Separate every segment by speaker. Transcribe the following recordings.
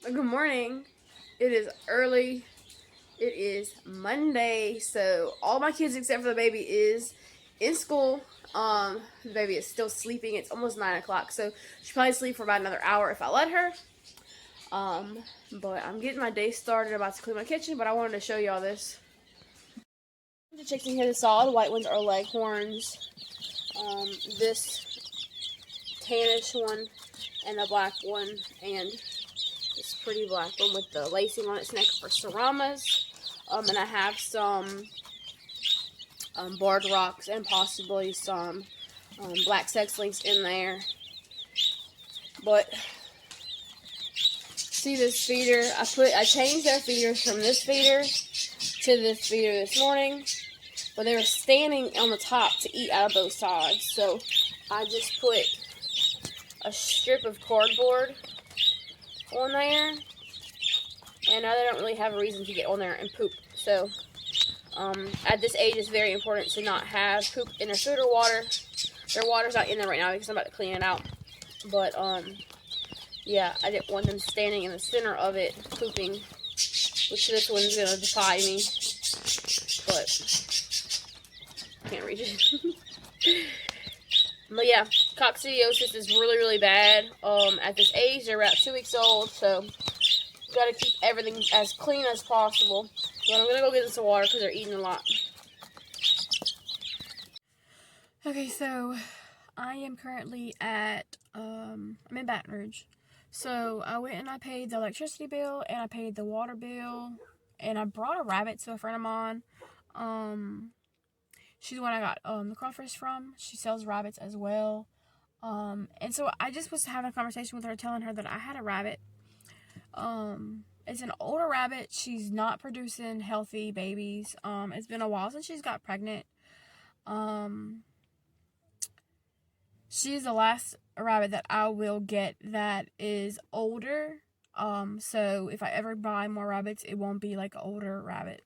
Speaker 1: Good morning. It is early. It is Monday, so all my kids except for the baby is in school. The baby is still sleeping. It's almost 9 o'clock, so she'll probably sleep for about another hour if I let her. Um, but I'm getting my day started. About to clean my kitchen, but I wanted to show y'all this. The chicks in here, the solid white ones are leghorns. This tannish one and the black one and this pretty black one with the lacing on its neck for Seramas. And I have some barred rocks and possibly some black sex links in there. But see this feeder? I changed their feeders from this feeder to this feeder this morning, but they were standing on the top to eat out of both sides. So I just put a strip of cardboard on there, and now they don't really have a reason to get on there and poop. So at this age, it's very important to not have poop in their food or water. Their water's not in there right now because I'm about to clean it out. But yeah, I didn't want them standing in the center of it pooping, which this one's gonna defy me. But can't reach it. But yeah, coccidiosis is really, really bad. At this age, they're about 2 weeks old, so gotta keep everything as clean as possible. But I'm gonna go get them some water because they're eating a lot. Okay, so I am currently at I'm in Baton Rouge. So I went and I paid the electricity bill and I paid the water bill, and I brought a rabbit to a friend of mine. She's the one I got the crawfish from. She sells rabbits as well. And so I just was having a conversation with her, telling her that I had a rabbit. It's an older rabbit. She's not producing healthy babies. It's been a while since she's got pregnant. She's the last rabbit that I will get that is older. So if I ever buy more rabbits, it won't be like an older rabbit,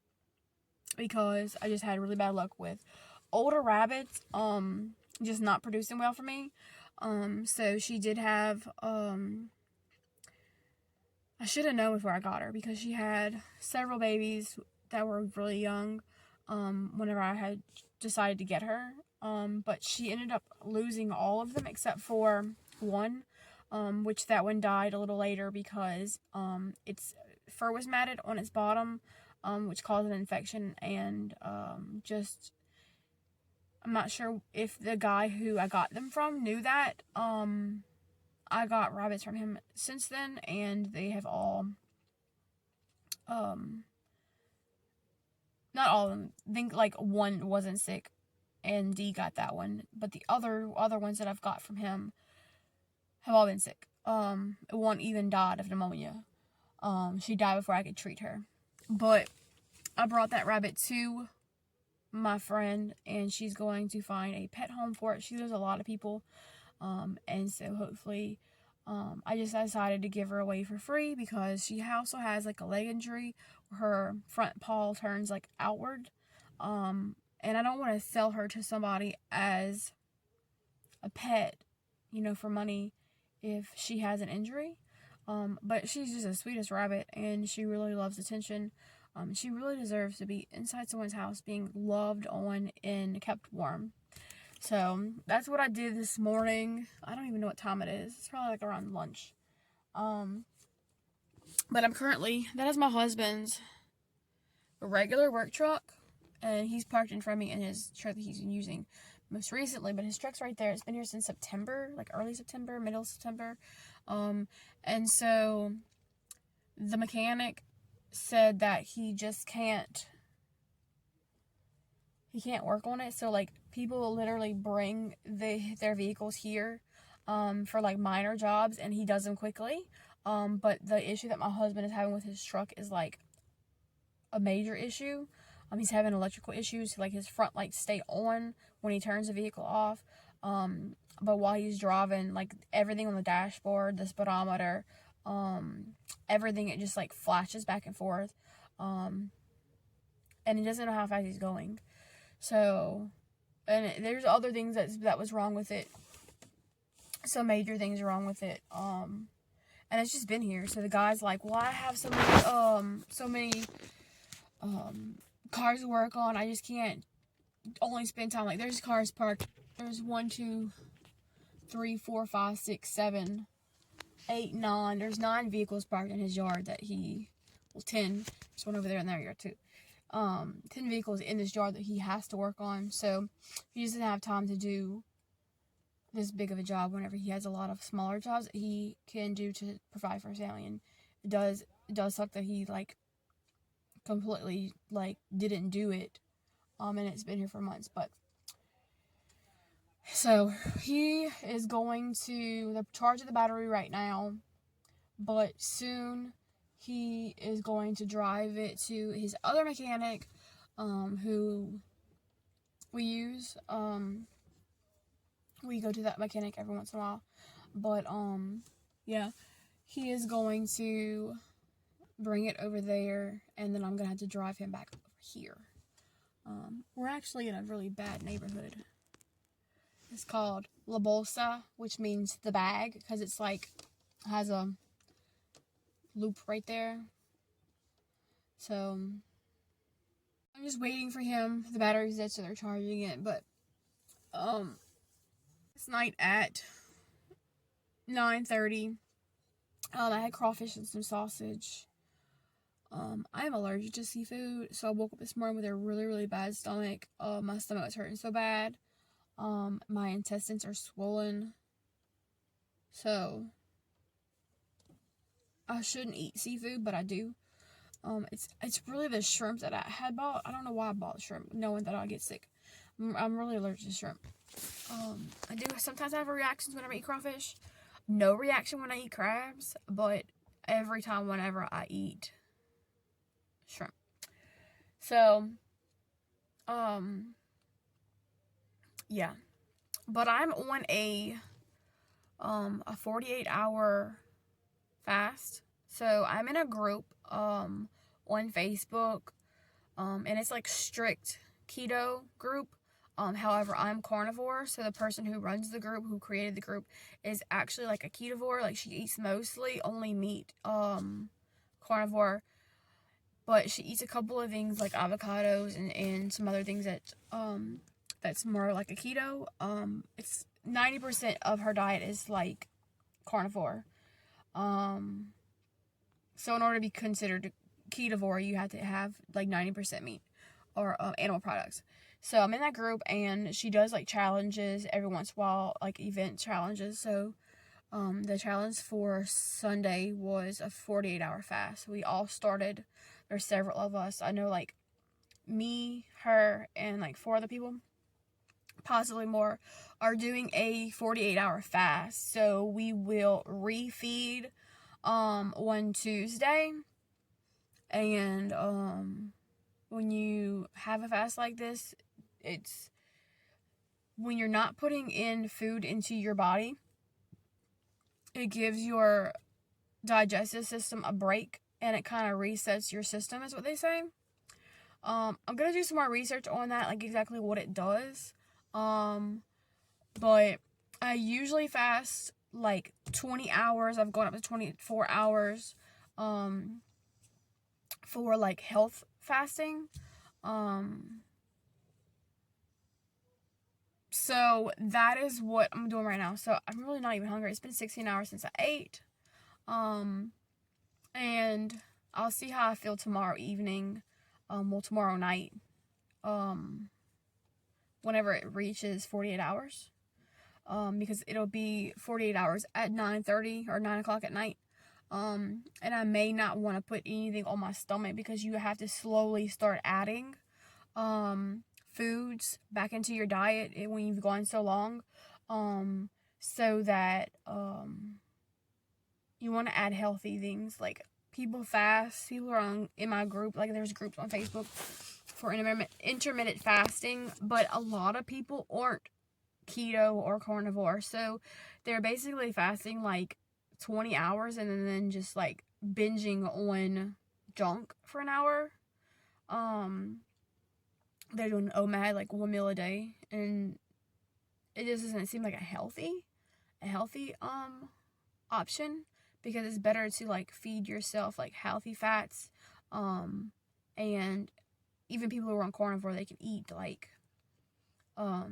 Speaker 1: because I just had really bad luck with older rabbits, just not producing well for me. So she did have, I should have known before I got her, because she had several babies that were really young, whenever I had decided to get her. But she ended up losing all of them except for one, which that one died a little later because its fur was matted on its bottom, which caused an infection, and just I'm not sure if the guy who I got them from knew that. I got rabbits from him since then, and they have all, not all of them. I think like one wasn't sick, and D got that one, but the other ones that I've got from him have all been sick. One even died of pneumonia. She died before I could treat her. But I brought that rabbit to my friend, and she's going to find a pet home for it. She knows a lot of people, and so hopefully, I just decided to give her away for free because she also has like a leg injury where her front paw turns like outward, and I don't want to sell her to somebody as a pet, for money if she has an injury. But she's just the sweetest rabbit, and she really loves attention. She really deserves to be inside someone's house, being loved on and kept warm. So that's what I did this morning. I don't even know what time it is. It's probably like around lunch. But that is my husband's regular work truck, and he's parked in front of me in his truck that he's been using most recently. But his truck's right there. It's been here since September, like early September, middle September. And so the mechanic said that he can't work on it. So like people literally bring their vehicles here for like minor jobs, and he does them quickly. But the issue that my husband is having with his truck is like a major issue. He's having electrical issues, like his front lights stay on when he turns the vehicle off. But while he's driving, like everything on the dashboard, the speedometer, everything, it just like flashes back and forth. And he doesn't know how fast he's going. So, and there's other things that was wrong with it. Some major things wrong with it. and it's just been here. So the guy's like, well, I have so many cars to work on. I just can't only spend time. Like, there's cars parked. There's 1, 2, 3, 4, 5, 6, 7, 8, 9. There's 9 vehicles parked in his yard that 10. There's one over there in their yard too. 10 vehicles in this yard that he has to work on. So he doesn't have time to do this big of a job whenever he has a lot of smaller jobs that he can do to provide for his family. And it does suck that he like completely like didn't do it. And it's been here for months, but so he is going to the charge of the battery right now, but soon he is going to drive it to his other mechanic, who we use. We go to that mechanic every once in a while, but yeah, he is going to bring it over there, and then I'm gonna have to drive him back over here. We're actually in a really bad neighborhood. It's called La Bolsa, which means the bag, because it's like has a loop right there. So I'm just waiting for him. The battery's dead, so they're charging it. But this night at 9:30, I had crawfish and some sausage. I am allergic to seafood, so I woke up this morning with a really, really bad stomach. My stomach was hurting so bad. My intestines are swollen. So I shouldn't eat seafood, but I do. It's really the shrimp that I had bought. I don't know why I bought shrimp, knowing that I'll get sick. I'm really allergic to shrimp. I do sometimes have reactions whenever I eat crawfish. No reaction when I eat crabs, but every time whenever I eat shrimp. So, yeah. But I'm on a 48-hour fast. So I'm in a group on Facebook, and it's like strict keto group. However, I'm carnivore, so the person who runs the group, who created the group, is actually like a ketovore. Like, she eats mostly only meat, carnivore, but she eats a couple of things like avocados and some other things that that's more like a keto. It's 90% of her diet is like carnivore. So in order to be considered ketovore, you have to have like 90% meat or animal products. So I'm in that group, and she does like challenges every once in a while, like event challenges. So the challenge for Sunday was a 48-hour fast. We all started. There's several of us. I know, like me, her, and like 4 other people, possibly more, are doing a 48-hour fast. So we will refeed one Tuesday, and when you have a fast like this, it's when you're not putting in food into your body, it gives your digestive system a break, and it kind of resets your system, is what they say. I'm gonna do some more research on that, like exactly what it does. But I usually fast like 20 hours. I've gone up to 24 hours for like health fasting. So that is what I'm doing right now. So I'm really not even hungry. It's been 16 hours since I ate. And I'll see how I feel tomorrow evening. Well, tomorrow night. Whenever it reaches 48 hours. Because it'll be 48 hours at 9:30 or 9 o'clock at night. And I may not want to put anything on my stomach, because you have to slowly start adding foods back into your diet when you've gone so long, so that you want to add healthy things. Like, people fast, people are in my group, like there's groups on Facebook for intermittent fasting, but a lot of people aren't keto or carnivore, so they're basically fasting like 20 hours and then just like binging on junk for an hour. They're doing OMAD, like 1 meal a day, and it just doesn't seem like a healthy option, because it's better to like feed yourself like healthy fats, and even people who are on carnivore, they can eat like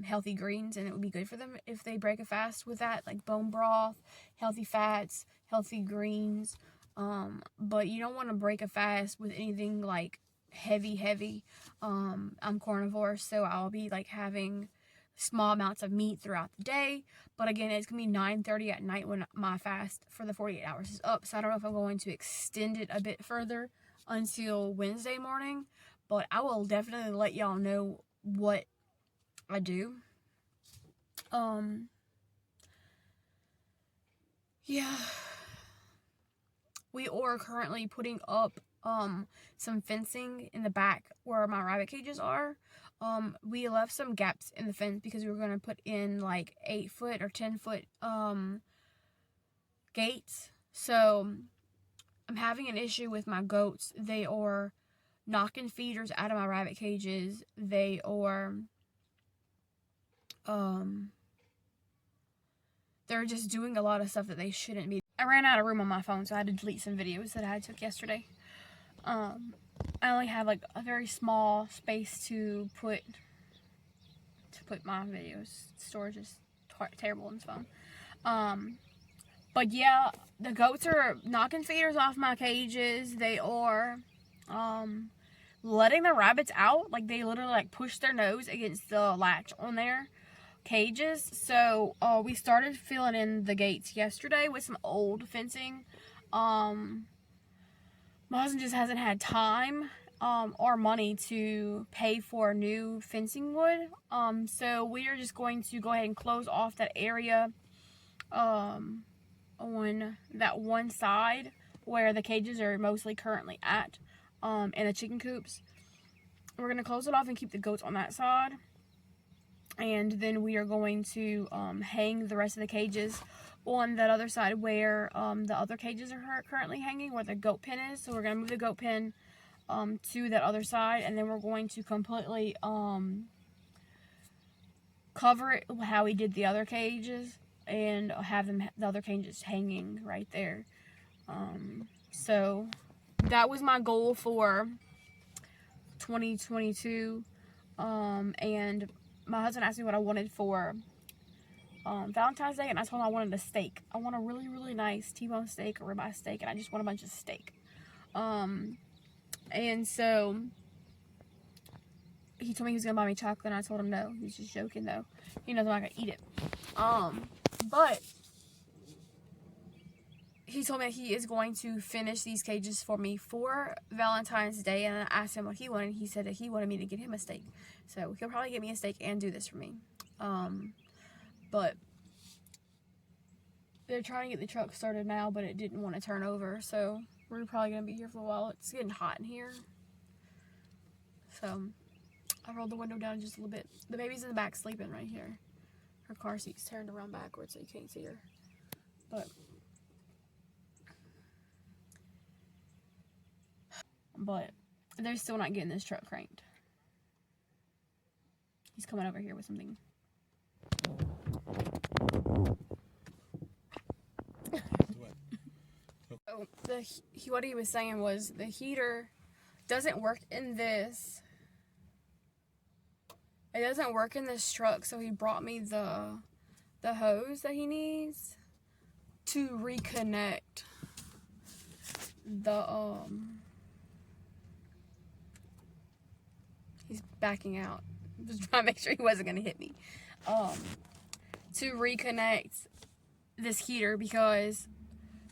Speaker 1: healthy greens, and it would be good for them if they break a fast with that, like bone broth, healthy fats, healthy greens. But you don't want to break a fast with anything like heavy. I'm carnivore, so I'll be like having small amounts of meat throughout the day. But again, it's gonna be 9:30 at night when my fast for the 48 hours is up. So I don't know if I'm going to extend it a bit further until Wednesday morning, but I will definitely let y'all know what I do. Yeah. We are currently putting up some fencing in the back where my rabbit cages are. We left some gaps in the fence because we were going to put in like 8-foot or 10-foot gates. So I'm having an issue with my goats. They are knocking feeders out of my rabbit cages. They are they're just doing a lot of stuff that they shouldn't be. I ran out of room on my phone, so I had to delete some videos that I took yesterday. I only have like a very small space to put my videos. Storage is terrible on this phone. But yeah, the goats are knocking feeders off my cages. They are letting the rabbits out. Like they literally like push their nose against the latch on their cages. So we started filling in the gates yesterday with some old fencing. My husband just hasn't had time or money to pay for new fencing wood. So we are just going to go ahead and close off that area on that one side where the cages are mostly currently at, and the chicken coops. We're going to close it off and keep the goats on that side. And then we are going to hang the rest of the cages on that other side where the other cages are currently hanging, where the goat pen is. So we're going to move the goat pen to that other side, and then we're going to completely cover it how we did the other cages and have the other cages hanging right there. So that was my goal for 2022, and my husband asked me what I wanted for Valentine's Day, and I told him I wanted a steak. I want a really, really nice T-bone steak or ribeye steak, and I just want a bunch of steak. And so he told me he was gonna buy me chocolate, and I told him no. He's just joking though. He knows I'm not gonna eat it. But he told me that he is going to finish these cages for me for Valentine's Day, and I asked him what he wanted. He said that he wanted me to get him a steak. So he'll probably get me a steak and do this for me. But they're trying to get the truck started now, but it didn't want to turn over, so we're probably going to be here for a while. It's getting hot in here. So I rolled the window down just a little bit. The baby's in the back sleeping right here. Her car seat's turned around backwards so you can't see her. But they're still not getting this truck cranked. He's coming over here with something. So what he was saying was the heater doesn't work in this. It doesn't work in this truck, so he brought me the hose that he needs to reconnect the he's backing out. Just trying to make sure he wasn't gonna hit me. To reconnect this heater, because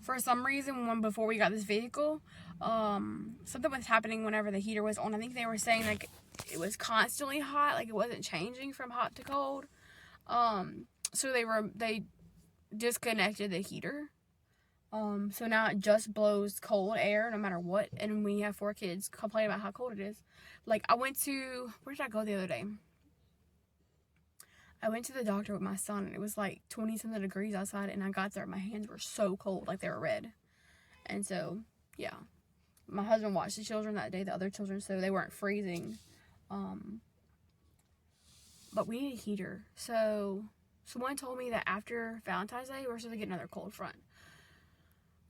Speaker 1: for some reason before we got this vehicle, something was happening whenever the heater was on. I think they were saying like it was constantly hot, like it wasn't changing from hot to cold. So they disconnected the heater. So now it just blows cold air no matter what. And when you have 4 kids, complain about how cold it is. Like where did I go the other day? I went to the doctor with my son, and it was like 20-something degrees outside, and I got there, my hands were so cold, like they were red. And so, yeah. My husband watched the children that day, the other children, so they weren't freezing. But we need a heater. So someone told me that after Valentine's Day, we're supposed to get another cold front.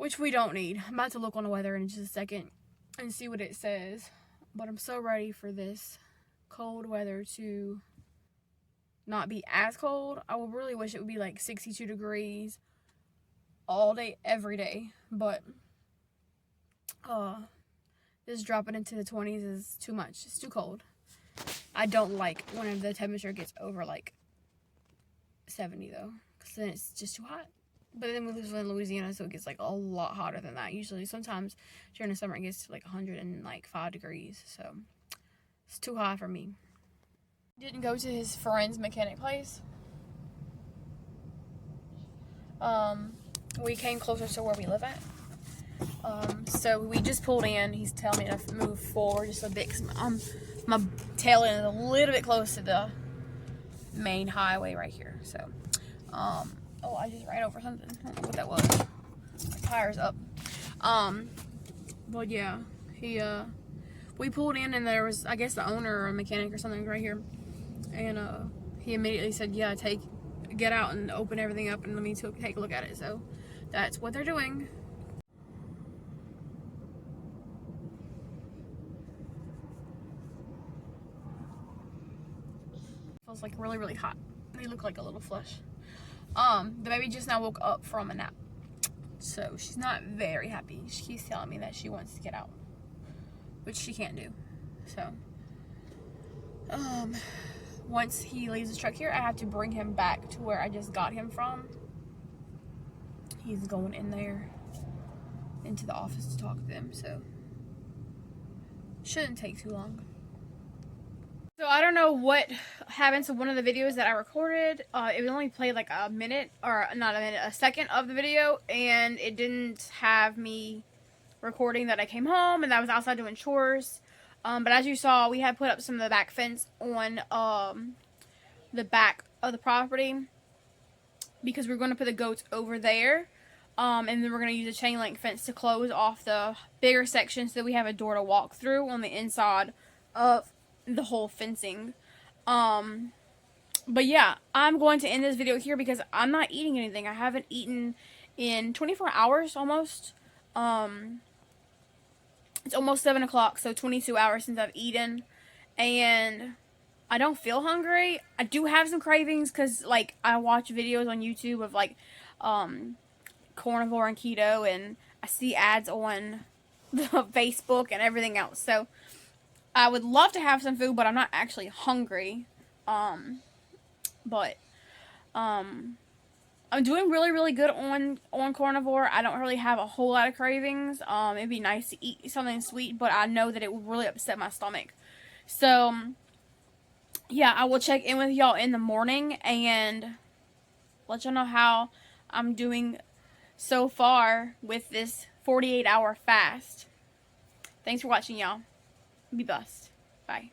Speaker 1: which we don't need. I'm about to look on the weather in just a second and see what it says. But I'm so ready for this cold weather to not be as cold. I would really wish it would be like 62 degrees all day, every day. But this dropping into the 20s is too much. It's too cold. I don't like when the temperature gets over like 70 though, because then it's just too hot. But then we live in Louisiana, so it gets like a lot hotter than that. Usually, sometimes during the summer, it gets to like 105 degrees. So it's too hot for me. Didn't go to his friend's mechanic place. We came closer to where we live at. So we just pulled in. He's telling me to move forward just a bit, because my tail end is a little bit close to the main highway right here. So, oh, I just ran over something. I don't know what that was. My tire's up. But yeah, we pulled in and there was, I guess, the owner or a mechanic or something right here. And, he immediately said, yeah, get out and open everything up and let me take a look at it. So that's what they're doing. Feels like really, really hot. They look like a little flush. The baby just now woke up from a nap. So she's not very happy. She keeps telling me that she wants to get out, which she can't do. So, once he leaves his truck here, I have to bring him back to where I just got him from. He's going in there into the office to talk to them, so shouldn't take too long. So I don't know what happened to one of the videos that I recorded. It only played like a minute, or not a minute, a second of the video, and it didn't have me recording that I came home and I was outside doing chores. But as you saw, we had put up some of the back fence on the back of the property because we're going to put the goats over there. And then we're going to use a chain link fence to close off the bigger section so that we have a door to walk through on the inside of the whole fencing. But yeah, I'm going to end this video here because I'm not eating anything. I haven't eaten in 24 hours almost. It's almost 7 o'clock, so 22 hours since I've eaten, and I don't feel hungry. I do have some cravings because, like, I watch videos on YouTube of, like, carnivore and keto, and I see ads on the Facebook and everything else, so I would love to have some food, but I'm not actually hungry. I'm doing really, really good on carnivore. I don't really have a whole lot of cravings. It'd be nice to eat something sweet, but I know that it would really upset my stomach. So, yeah, I will check in with y'all in the morning and let y'all know how I'm doing so far with this 48-hour fast. Thanks for watching, y'all. Be blessed. Bye.